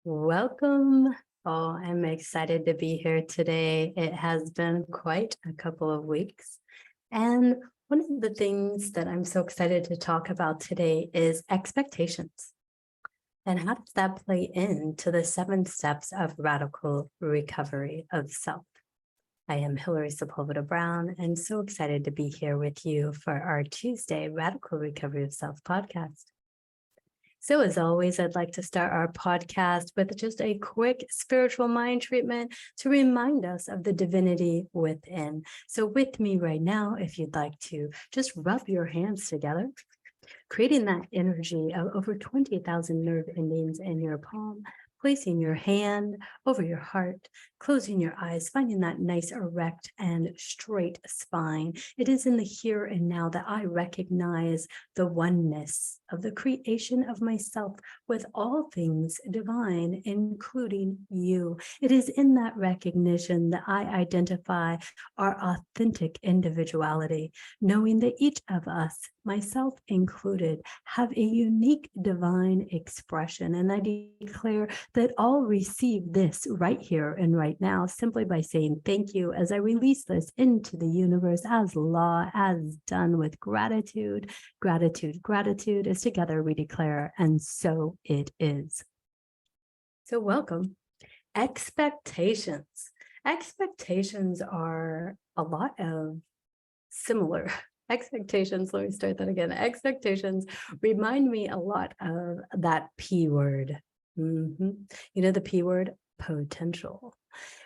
Welcome. Oh, I'm excited to be here today. It has been quite a couple of weeks. And one of the things that I'm so excited to talk about today is expectations. And how does that play into the 7 steps of radical recovery of self? I am Hillary Sepulveda Brown, and so excited to be here with you for our Tuesday Radical Recovery of Self podcast. So, as always, I'd like to start our podcast with just a quick spiritual mind treatment to remind us of the divinity within. So, with me right now, if you'd like to just rub your hands together, creating that energy of over 20,000 nerve endings in your palm, placing your hand over your heart, closing your eyes, finding that nice erect and straight spine. It is in the here and now that I recognize the oneness of the creation of myself with all things divine, including you. It is in that recognition that I identify our authentic individuality, knowing that each of us, myself included, have a unique divine expression. And I declare that all receive this right here and right now simply by saying thank you as I release this into the universe as law, as done with gratitude. Gratitude is together we declare, and so it is. So welcome. Expectations. Expectations are a lot of similar expectations. Let me start that again. Expectations remind me a lot of that P word. You know, the P word, potential.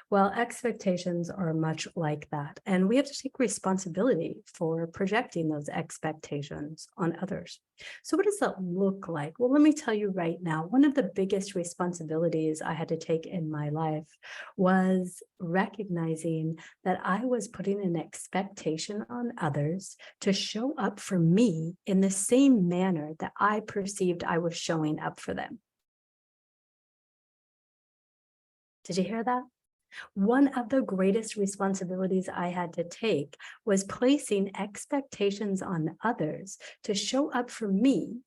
Well, expectations are much like that. And we have to take responsibility for projecting those expectations on others. So what does that look like? Well, let me tell you right now, one of the biggest responsibilities I had to take in my life was recognizing that I was putting an expectation on others to show up for me in the same manner that I perceived I was showing up for them. Did you hear that? One of the greatest responsibilities I had to take was placing expectations on others to show up for me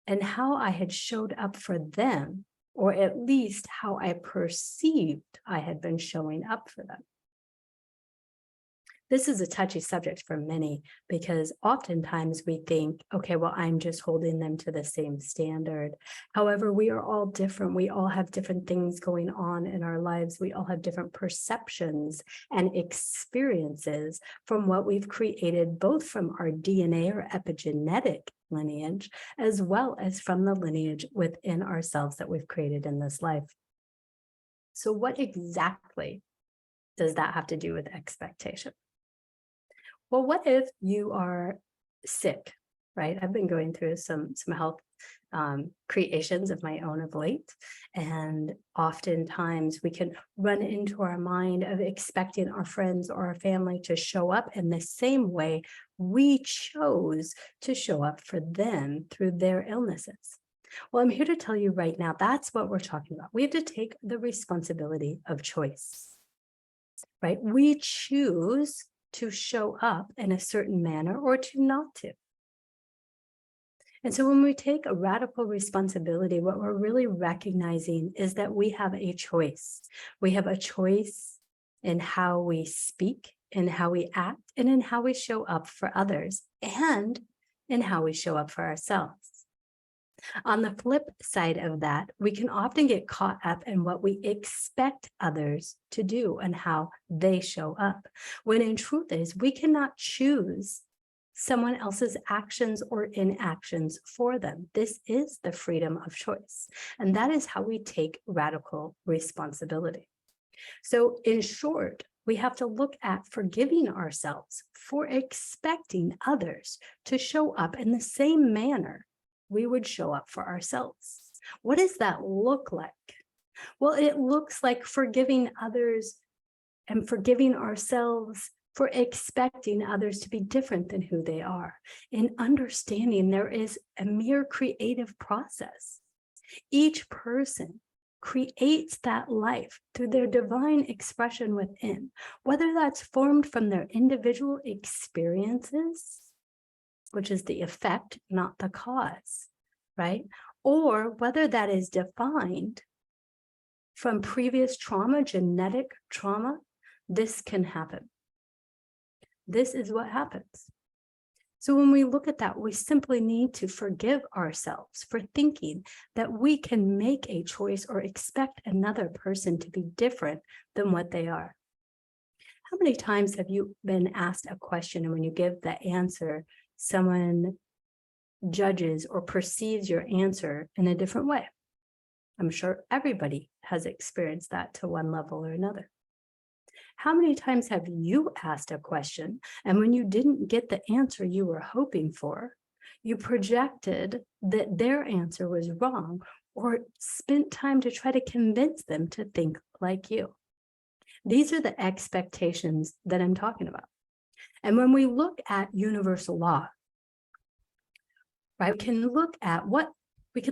and how I had showed up for them, or at least how I perceived I had been showing up for them. This is a touchy subject for many because oftentimes we think, okay, well, I'm just holding them to the same standard. However, we are all different. We all have different things going on in our lives. We all have different perceptions and experiences from what we've created, both from our DNA or epigenetic lineage, as well as from the lineage within ourselves that we've created in this life. So what exactly does that have to do with expectation? Well, what if you are sick, right? I've been going through some health creations of my own of late, and oftentimes we can run into our mind of expecting our friends or our family to show up in the same way we chose to show up for them through their illnesses. Well, I'm here to tell you right now, that's what we're talking about. We have to take the responsibility of choice, right? We choose to show up in a certain manner or to not to. And so when we take a radical responsibility, what we're really recognizing is that we have a choice. We have a choice in how we speak, in how we act, and in how we show up for others, and in how we show up for ourselves. On the flip side of that, we can often get caught up in what we expect others to do and how they show up, when in truth is we cannot choose someone else's actions or inactions for them. This is the freedom of choice. And that is how we take radical responsibility. So in short, we have to look at forgiving ourselves for expecting others to show up in the same manner we would show up for ourselves. What does that look like? Well, it looks like forgiving others and forgiving ourselves for expecting others to be different than who they are, and understanding there is a mere creative process. Each person creates that life through their divine expression within, whether that's formed from their individual experiences, which is the effect, not the cause, right? Or whether that is defined from previous trauma, genetic trauma, this can happen. This is what happens. So when we look at that, we simply need to forgive ourselves for thinking that we can make a choice or expect another person to be different than what they are. How many times have you been asked a question and when you give the answer, someone judges or perceives your answer in a different way? I'm sure everybody has experienced that to one level or another. How many times have you asked a question and when you didn't get the answer you were hoping for, you projected that their answer was wrong or spent time to try to convince them to think like you? These are the expectations that I'm talking about. And when we look at universal law, right, we can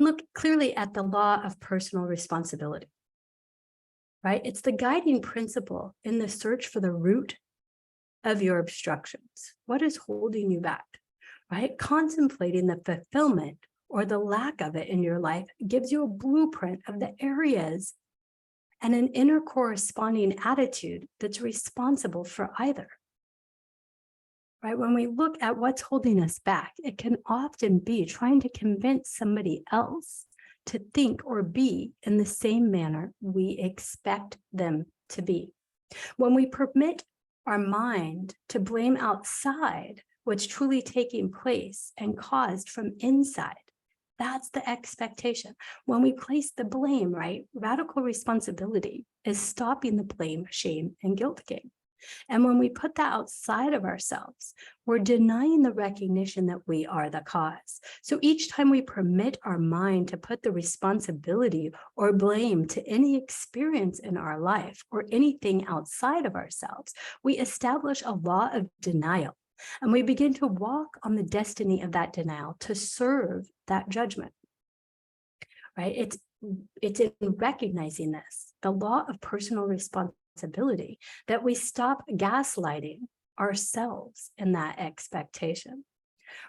look clearly at the law of personal responsibility. Right? It's the guiding principle in the search for the root of your obstructions. What is holding you back? Right? Contemplating the fulfillment or the lack of it in your life gives you a blueprint of the areas and an inner corresponding attitude that's responsible for either. Right? When we look at what's holding us back, it can often be trying to convince somebody else to think or be in the same manner we expect them to be. When we permit our mind to blame outside what's truly taking place and caused from inside, that's the expectation. When we place the blame, right, radical responsibility is stopping the blame, shame, and guilt game. And when we put that outside of ourselves, we're denying the recognition that we are the cause. So each time we permit our mind to put the responsibility or blame to any experience in our life or anything outside of ourselves, we establish a law of denial. And we begin to walk on the destiny of that denial to serve that judgment. Right? It's in recognizing this, the law of personal responsibility, that we stop gaslighting ourselves in that expectation,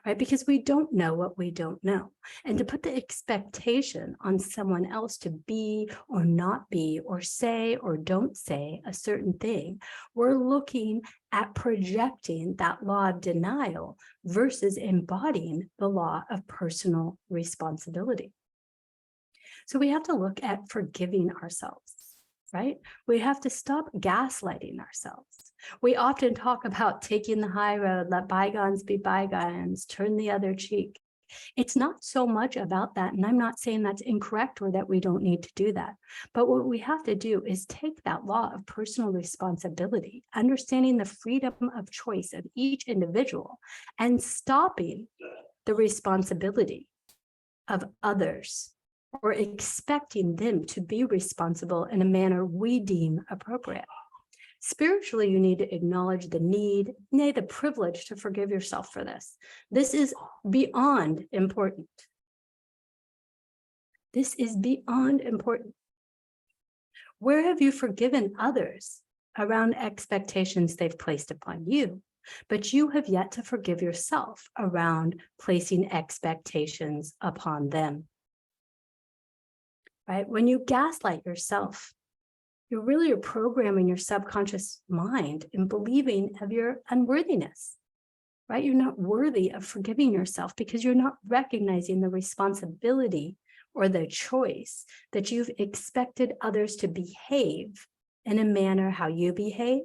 right? Because we don't know what we don't know. And to put the expectation on someone else to be or not be or say or don't say a certain thing, we're looking at projecting that law of denial versus embodying the law of personal responsibility. So we have to look at forgiving ourselves. Right? We have to stop gaslighting ourselves. We often talk about taking the high road, let bygones be bygones, turn the other cheek. It's not so much about that. And I'm not saying that's incorrect or that we don't need to do that. But what we have to do is take that law of personal responsibility, understanding the freedom of choice of each individual, and stopping the responsibility of others, or expecting them to be responsible in a manner we deem appropriate. Spiritually, you need to acknowledge the need, nay, the privilege to forgive yourself for this. This is beyond important. This is beyond important. Where have you forgiven others around expectations they've placed upon you, but you have yet to forgive yourself around placing expectations upon them? Right? When you gaslight yourself, you really are programming your subconscious mind in believing of your unworthiness, right? You're not worthy of forgiving yourself because you're not recognizing the responsibility or the choice that you've expected others to behave in a manner how you behave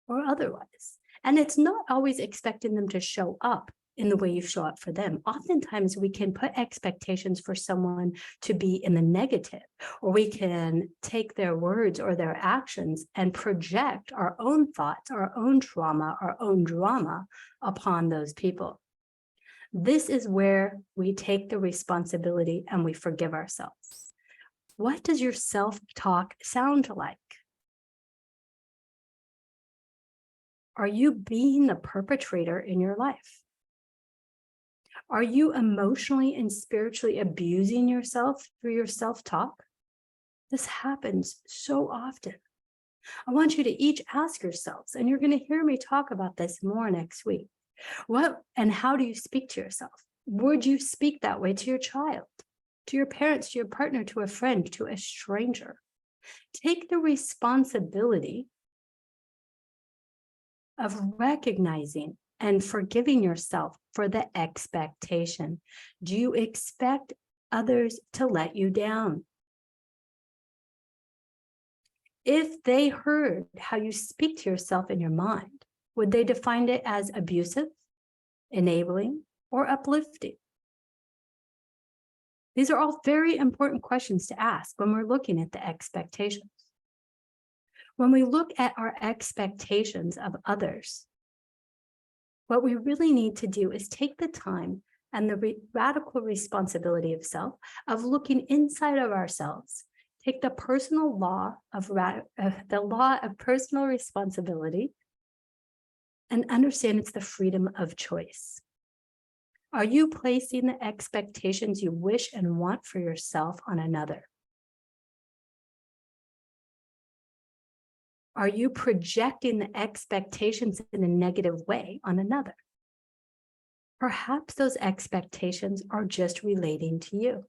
or otherwise. And it's not always expecting them to show up in the way you show up for them. Oftentimes we can put expectations for someone to be in the negative, or we can take their words or their actions and project our own thoughts, our own trauma, our own drama upon those people. This is where we take the responsibility and we forgive ourselves. What does your self-talk sound like? Are you being the perpetrator in your life? Are you emotionally and spiritually abusing yourself through your self-talk? This happens so often. I want you to each ask yourselves, and you're going to hear me talk about this more next week. What and how do you speak to yourself? Would you speak that way to your child, to your parents, to your partner, to a friend, to a stranger? Take the responsibility of recognizing and forgiving yourself for the expectation. Do you expect others to let you down? If they heard how you speak to yourself in your mind, would they define it as abusive, enabling, or uplifting? These are all very important questions to ask when we're looking at the expectations. When we look at our expectations of others, what we really need to do is take the time and the radical responsibility of self, of looking inside of ourselves, take the personal law of the law of personal responsibility, and understand it's the freedom of choice. Are you placing the expectations you wish and want for yourself on another? Are you projecting the expectations in a negative way on another? Perhaps those expectations are just relating to you.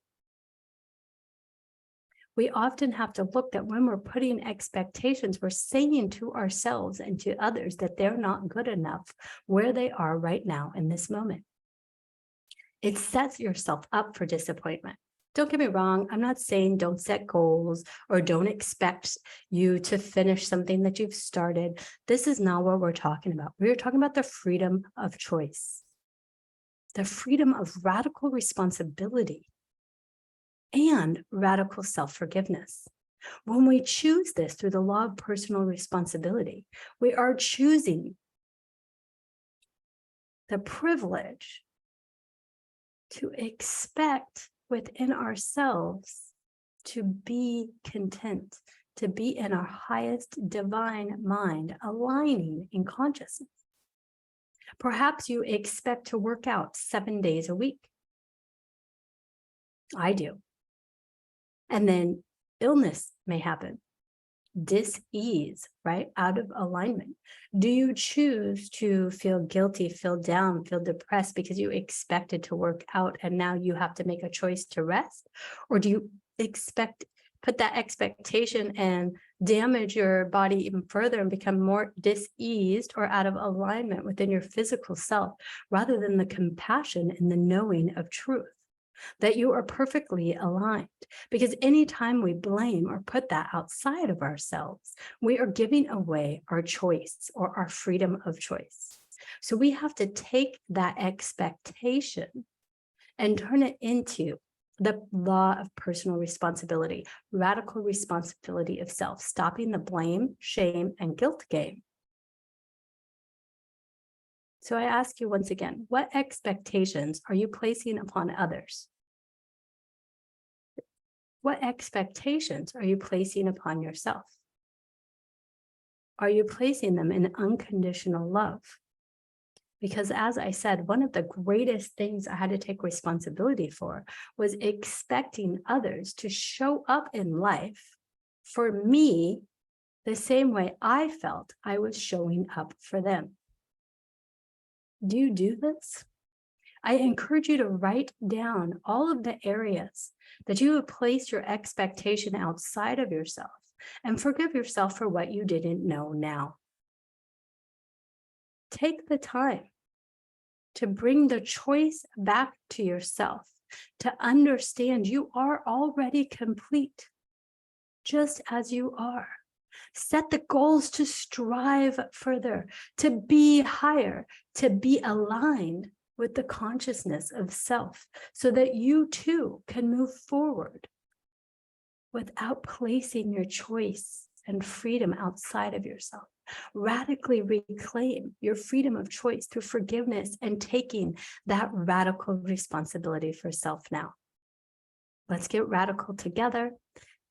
We often have to look that when we're putting expectations, we're saying to ourselves and to others that they're not good enough where they are right now in this moment. It sets yourself up for disappointment. Don't get me wrong. I'm not saying don't set goals or don't expect you to finish something that you've started. This is not what we're talking about. We're talking about the freedom of choice, the freedom of radical responsibility and radical self-forgiveness. When we choose this through the law of personal responsibility, we are choosing the privilege to expect within ourselves to be content, to be in our highest divine mind, aligning in consciousness. Perhaps you expect to work out 7 days a week. I do. And then illness may happen, dis-ease, right? Out of alignment. Do you choose to feel guilty, feel down, feel depressed because you expected to work out and now you have to make a choice to rest? Or do you put that expectation and damage your body even further and become more dis-eased or out of alignment within your physical self, rather than the compassion and the knowing of truth? That you are perfectly aligned. Because anytime we blame or put that outside of ourselves, we are giving away our choice or our freedom of choice. So we have to take that expectation and turn it into the law of personal responsibility, radical responsibility of self, stopping the blame, shame, and guilt game. So I ask you once again, what expectations are you placing upon others? What expectations are you placing upon yourself? Are you placing them in unconditional love? Because as I said, one of the greatest things I had to take responsibility for was expecting others to show up in life for me the same way I felt I was showing up for them. Do you do this? I encourage you to write down all of the areas that you have placed your expectation outside of yourself and forgive yourself for what you didn't know now. Take the time to bring the choice back to yourself, to understand you are already complete, just as you are. Set the goals to strive further, to be higher, to be aligned with the consciousness of self, so that you too can move forward without placing your choice and freedom outside of yourself. Radically reclaim your freedom of choice through forgiveness and taking that radical responsibility for self now. Let's get radical together.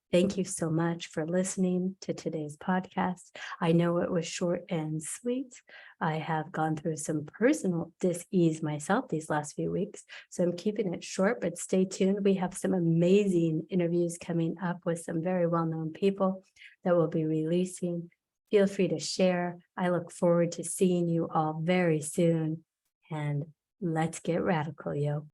Thank you so much for listening to today's podcast. I know it was short and sweet. I have gone through some personal dis-ease myself these last few weeks, so I'm keeping it short, but stay tuned. We have some amazing interviews coming up with some very well-known people that we'll be releasing. Feel free to share. I look forward to seeing you all very soon, and let's get radical, yo.